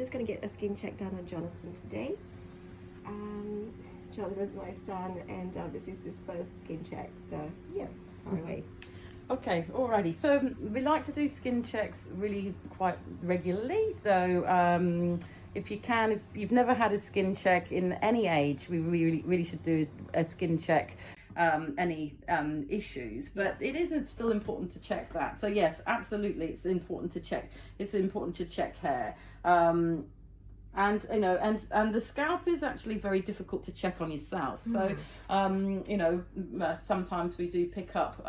Just going to get a skin check done on Johnathon today. Jonathan's my son, and this is his first skin check, so yeah, far away. Okay, alrighty. So we like to do skin checks really quite regularly. So if you can, if you've never had a skin check in any age, we really should do a skin check. Any issues, but Yes. it isn't still important to check that. So yes, absolutely, it's important to check. It's important to check hair. And you know, and the scalp is actually very difficult to check on yourself. So you know, sometimes we do pick up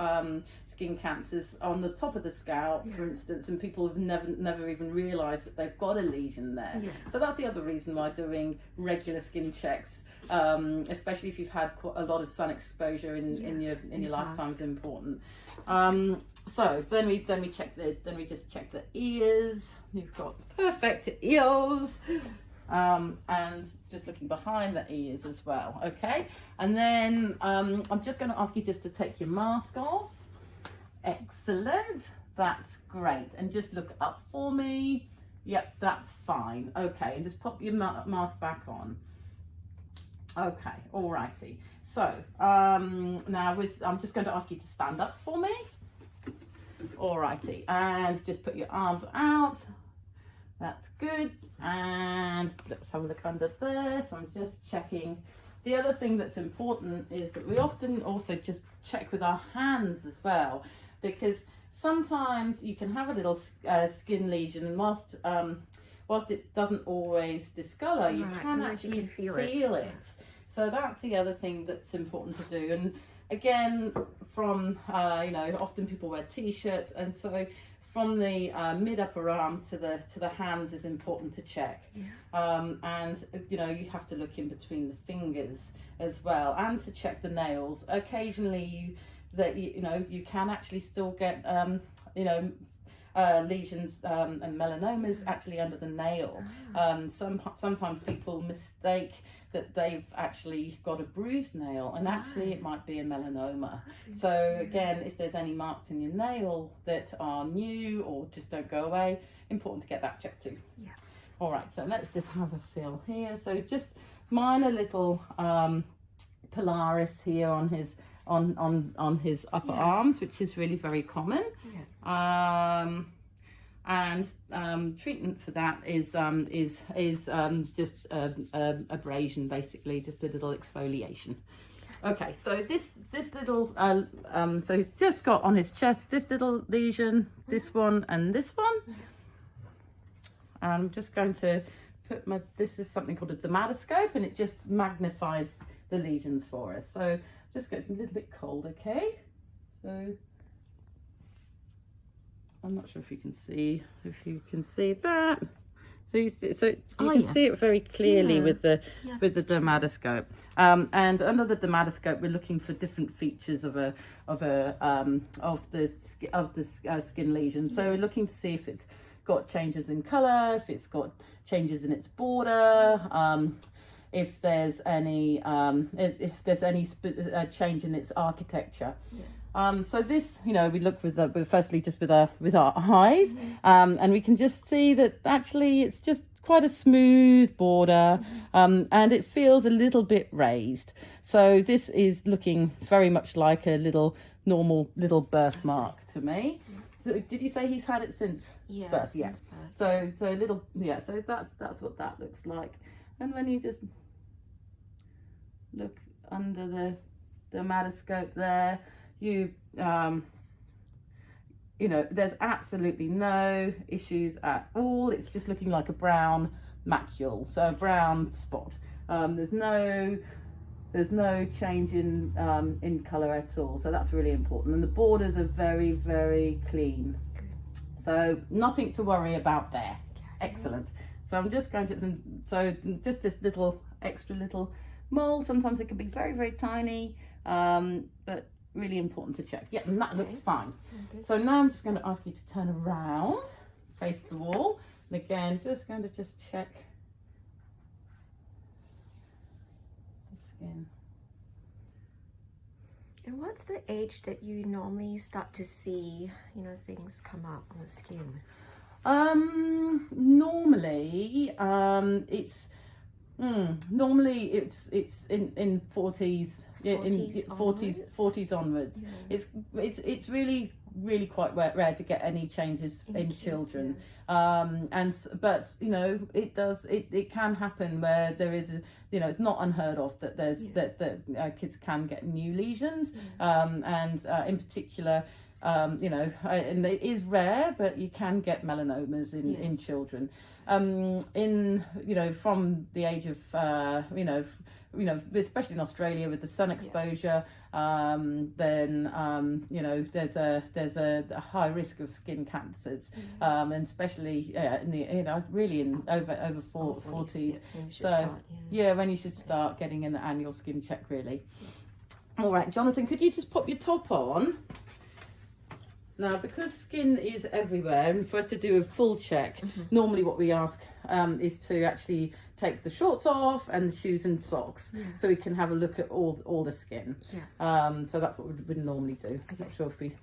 skin cancers on the top of the scalp, for instance, and people have never even realized that they've got a lesion there. So that's the other reason why doing regular skin checks, especially if you've had quite a lot of sun exposure in your lifetime, is important. So then we just check the ears. You've got perfect ears, and just looking behind the ears as well. Okay, and then I'm just going to ask you just to take your mask off. Excellent, that's great. And just look up for me. Yep, that's fine. Okay, and just pop your mask back on. Okay, alrighty. So now I'm just going to ask you to stand up for me. Alrighty, and just put your arms out. That's good. And let's have a look under there. So I'm just checking. The other thing that's important is that we often also just check with our hands as well, because sometimes you can have a little skin lesion, and whilst it doesn't always discolor, you can actually feel it. So that's the other thing that's important to do. And again, from you know, often people wear t-shirts, and so from the mid upper arm to the hands is important to check. And you know, you have to look in between the fingers as well, and to check the nails. Occasionally you know, you can actually still get you know, lesions and melanomas actually under the nail. Sometimes people mistake that they've actually got a bruised nail, and actually it might be a melanoma. So again, if there's any marks in your nail that are new or just don't go away, important to get that checked too. All right, so let's just have a feel here. So just minor little Polaris here on his upper arms, which is really very common. And treatment for that is just abrasion, basically, just a little exfoliation. Okay, so this little so he's just got on his chest this little lesion, this one, and this one. I'm just going to put this is something called a dermatoscope, and it just magnifies the lesions for us. So just gets a little bit cold. Okay, so I'm not sure if you can see that. So you can see it very clearly with the dermatoscope. And under the dermatoscope, we're looking for different features of the skin lesion. So we're looking to see if it's got changes in color, if it's got changes in its border, if there's any change in its architecture. So this, you know, we look with firstly just with our eyes, and we can just see that actually it's just quite a smooth border, and it feels a little bit raised. So this is looking very much like a normal little birthmark to me. So did you say he's had it since birth? Yeah. Since birth. So a little, so that's what that looks like. And when you just look under the dermatoscope there, you know, there's absolutely no issues at all. It's just looking like a brown macule, so a brown spot. There's no change in color at all, so that's really important. And the borders are very, very clean, so nothing to worry about there. Excellent. So I'm just going to just this little extra little mole. Sometimes it can be very, very tiny, but really important to check. Yeah, and that looks fine. So now I'm just going to ask you to turn around, face the wall, and again, just going to check the skin. And what's the age that you normally start to see, you know, things come up on the skin? Normally it's in 40s, yeah, 40s onwards. Yeah. It's really quite rare to get any changes in kids, children. yeah. But you know, it can happen where there is it's not unheard of that there's that kids can get new lesions, and in particular, and it is rare, but you can get melanomas in children. From the age of especially in Australia with the sun exposure, then there's a high risk of skin cancers, and especially in over 40s. So when you should start getting an annual skin check, really. All right, Jonathan, could you just pop your top on? Now, because skin is everywhere, and for us to do a full check, normally what we ask is to actually take the shorts off and the shoes and socks, so we can have a look at all the skin. So that's what we would normally do. I'm not sure if we